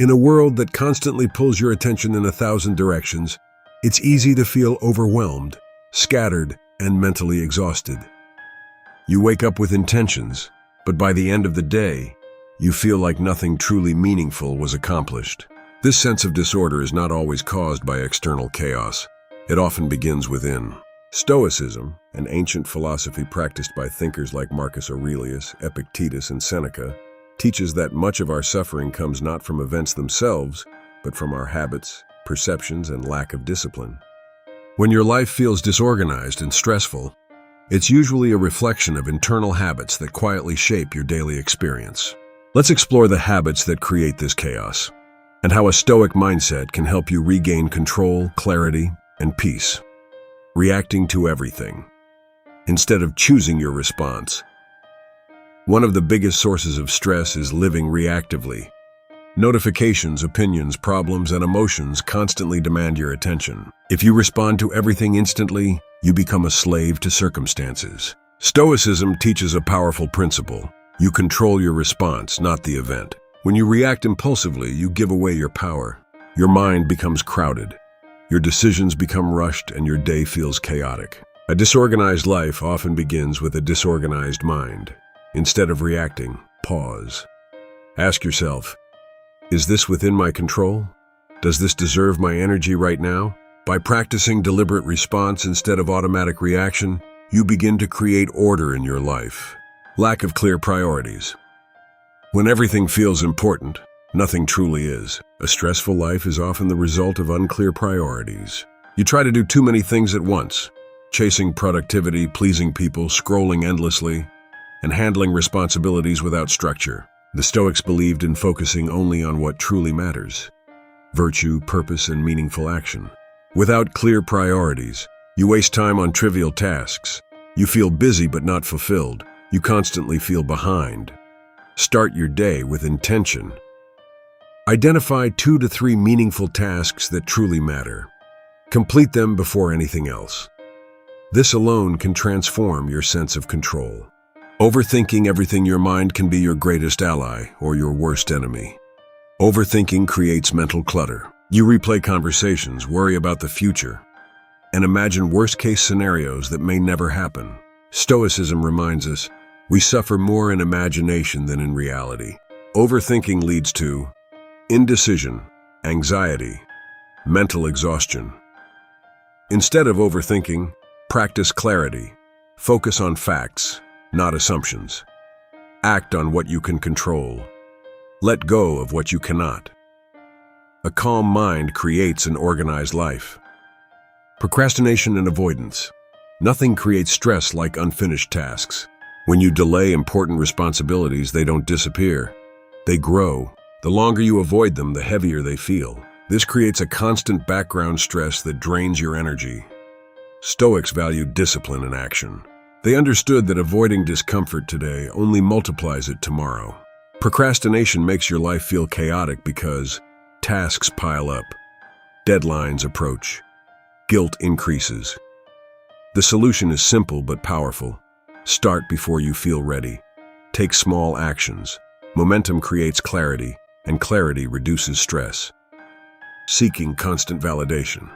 In a world that constantly pulls your attention in 1,000 directions, it's easy to feel overwhelmed, scattered, and mentally exhausted. You wake up with intentions, but by the end of the day, you feel like nothing truly meaningful was accomplished. This sense of disorder is not always caused by external chaos. It often begins within. Stoicism, an ancient philosophy practiced by thinkers like Marcus Aurelius, Epictetus, and Seneca, teaches that much of our suffering comes not from events themselves, but from our habits, perceptions, and lack of discipline. When your life feels disorganized and stressful, it's usually a reflection of internal habits that quietly shape your daily experience. Let's explore the habits that create this chaos, and how a Stoic mindset can help you regain control, clarity, and peace. Reacting to everything, instead of choosing your response. One of the biggest sources of stress is living reactively. Notifications, opinions, problems, and emotions constantly demand your attention. If you respond to everything instantly, you become a slave to circumstances. Stoicism teaches a powerful principle. You control your response, not the event. When you react impulsively, you give away your power. Your mind becomes crowded. Your decisions become rushed and your day feels chaotic. A disorganized life often begins with a disorganized mind. Instead of reacting, pause. Ask yourself, is this within my control? Does this deserve my energy right now? By practicing deliberate response instead of automatic reaction, you begin to create order in your life. Lack of clear priorities. When everything feels important, nothing truly is. A stressful life is often the result of unclear priorities. You try to do too many things at once, chasing productivity, pleasing people, scrolling endlessly, and handling responsibilities without structure. The Stoics believed in focusing only on what truly matters: virtue, purpose, and meaningful action. Without clear priorities, you waste time on trivial tasks. You feel busy but not fulfilled. You constantly feel behind. Start your day with intention. Identify 2 to 3 meaningful tasks that truly matter. Complete them before anything else. This alone can transform your sense of control. Overthinking everything your mind can be your greatest ally or your worst enemy. Overthinking creates mental clutter. You replay conversations, worry about the future, and imagine worst-case scenarios that may never happen. Stoicism reminds us, we suffer more in imagination than in reality. Overthinking leads to indecision, anxiety, mental exhaustion. Instead of overthinking, practice clarity. Focus on facts, not assumptions. Act on what you can control. Let go of what you cannot. A calm mind creates an organized life. Procrastination and avoidance. Nothing creates stress like unfinished tasks. When you delay important responsibilities, they don't disappear. They grow. The longer you avoid them, the heavier they feel. This creates a constant background stress that drains your energy. Stoics valued discipline and action. They understood that avoiding discomfort today only multiplies it tomorrow. Procrastination makes your life feel chaotic because tasks pile up, deadlines approach, guilt increases. The solution is simple but powerful. Start before you feel ready. Take small actions. Momentum creates clarity, and clarity reduces stress. Seeking constant validation.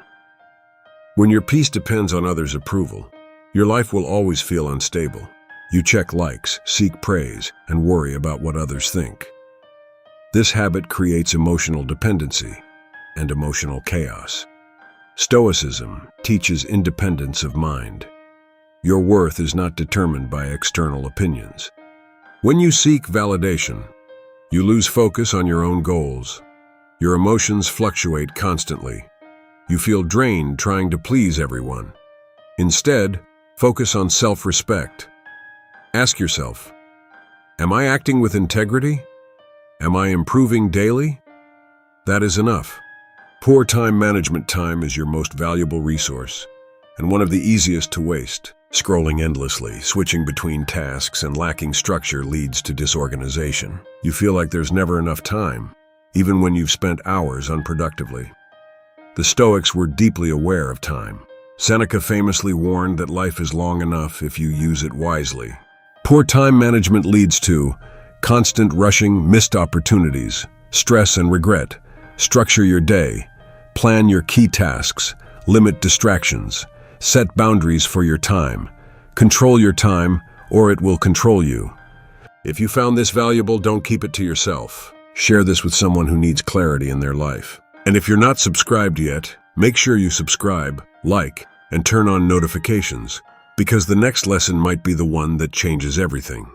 When your peace depends on others' approval, your life will always feel unstable. You check likes, seek praise, and worry about what others think. This habit creates emotional dependency and emotional chaos. Stoicism teaches independence of mind. Your worth is not determined by external opinions. When you seek validation, you lose focus on your own goals. Your emotions fluctuate constantly. You feel drained trying to please everyone. Instead, focus on self-respect. Ask yourself, am I acting with integrity? Am I improving daily? That is enough. Poor time management. Time is your most valuable resource, and one of the easiest to waste. Scrolling endlessly, switching between tasks, and lacking structure leads to disorganization. You feel like there's never enough time, even when you've spent hours unproductively. The Stoics were deeply aware of time. Seneca famously warned that life is long enough if you use it wisely. Poor time management leads to constant rushing, missed opportunities, stress and regret. Structure your day. Plan your key tasks. Limit distractions. Set boundaries for your time. Control your time, or it will control you. If you found this valuable, don't keep it to yourself. Share this with someone who needs clarity in their life. And if you're not subscribed yet, make sure you subscribe, like, and turn on notifications, because the next lesson might be the one that changes everything.